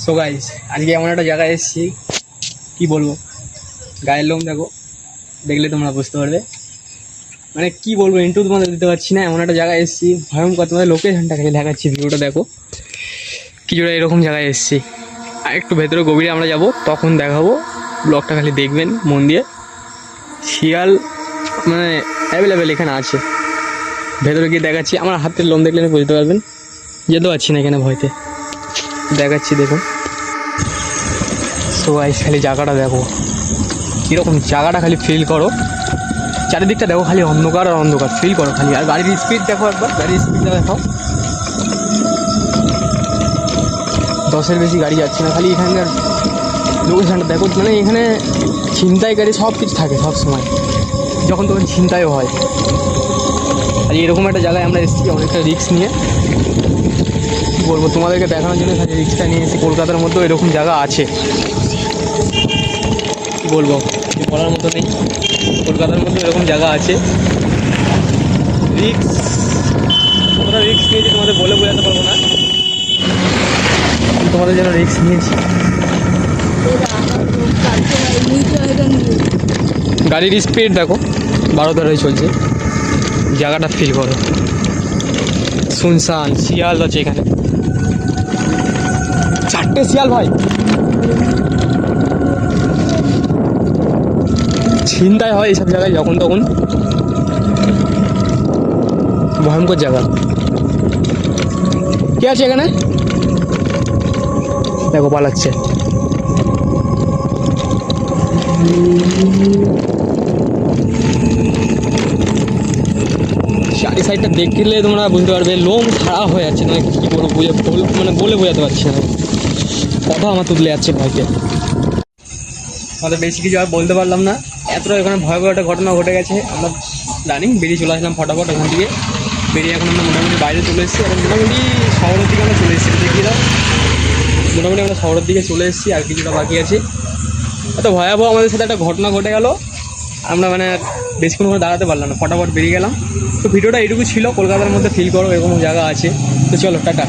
So guys আজকে এমন একটা জায়গায় এসেছি, কি বলবো, গায়ের লোম দেখো, দেখলে তোমরা বুঝতে পারবে। মানে কি বলবো, ইন্টু তোমাদের দিতে পারছি না, এমন একটা জায়গায় এসেছি ভয়ঙ্কর। তোমাদের লোকেশনটা খালি দেখাচ্ছি, ভিডিওটা দেখো। কিছুটা এরকম জায়গায় এসেছি, আর একটু ভেতরে গভীরে আমরা যাব, তখন দেখাবো। ব্লগটা খালি দেখবেন মন দিয়ে। শিয়াল মানে অ্যাভেলেবেল এখানে আছে, ভেতরে গিয়ে দেখাচ্ছি। আমার হাতের লোম দেখলে বুঝতে পারবেন, যেতে পারছি না এখানে ভয়তে, দেখাচ্ছি দেখুন। সো গাইস খালি জায়গাটা দেখো, কীরকম জায়গাটা খালি ফিল করো, চারিদিকটা দেখো, খালি অন্ধকার আর অন্ধকার, ফিল করো খালি। আর গাড়ির স্পিড দেখো একবার, গাড়ির স্পিডটা দেখাও, 10-এর বেশি গাড়ি যাচ্ছে না। খালি এখানকার লোকেশানটা দেখো, মানে এখানে ছিনতাইকারী সব কিছু থাকে সব সময়, যখন তখন ছিনতাইও হয়। আর এরকম একটা জায়গায় আমরা এসেছি অনেকটা রিস্ক নিয়ে, কী বলবো তোমাদেরকে দেখানোর জন্য খালি রিস্কটা নিয়ে এসেছি। কলকাতার মধ্যেও এরকম জায়গা আছে, কী বলবো, বলার মতো নেই। কলকাতার মধ্যে এরকম জায়গা আছে। রিস্ক, কতটা রিস্ক নিয়েছি তোমাদের বলে বোঝাতে পারবো না, তোমাদের যেন রিস্ক নিয়েছি। গাড়ির স্পিড দেখো 12 চলছে, জায়গাটা ফিল করো, শুনশান। শিয়াল আছে এখানে, 4টে শিয়াল ভাই। ছিনতাই হয় এইসব জায়গায় যখন তখন, ভয়ঙ্কর জায়গা। কে আছে এখানে দেখো, পালাচ্ছে। চারি সাইডটা দেখলে তোমরা বুঝতে পারবে, লোম খাড়া হয়ে যাচ্ছে না, কী বলবো, মানে বলে বোঝাতে পারছি না, কথা আমার তুলে যাচ্ছে ভয়কে। আমাদের বেশি কিছু আর বলতে পারলাম না, এতটা এখানে ভয়াবহ একটা ঘটনা ঘটে গেছে। আমরা রানিং বেরিয়ে চলে আসলাম ফটাফট ওখান থেকে। বেরিয়ে এখন আমরা মোটামুটি বাইরে চলে এসেছি, আর মোটামুটি শহরের দিকে আমরা চলে এসেছি। দেখিয়ে দাও, মোটামুটি আমরা শহরের দিকে চলে এসেছি, আর কিছুটা বাকি আছে। এত ভয়াবহ আমাদের সাথে একটা ঘটনা ঘটে গেল, আমরা মানে বেশিক্ষণ করে দাঁড়াতে পারলাম না, ফটাফট বেরিয়ে গেলাম। তো ভিডিওটা এইটুকু ছিল, কলকাতার মধ্যে ফিল করো এরকম জায়গা আছে। তো চলো টাটা।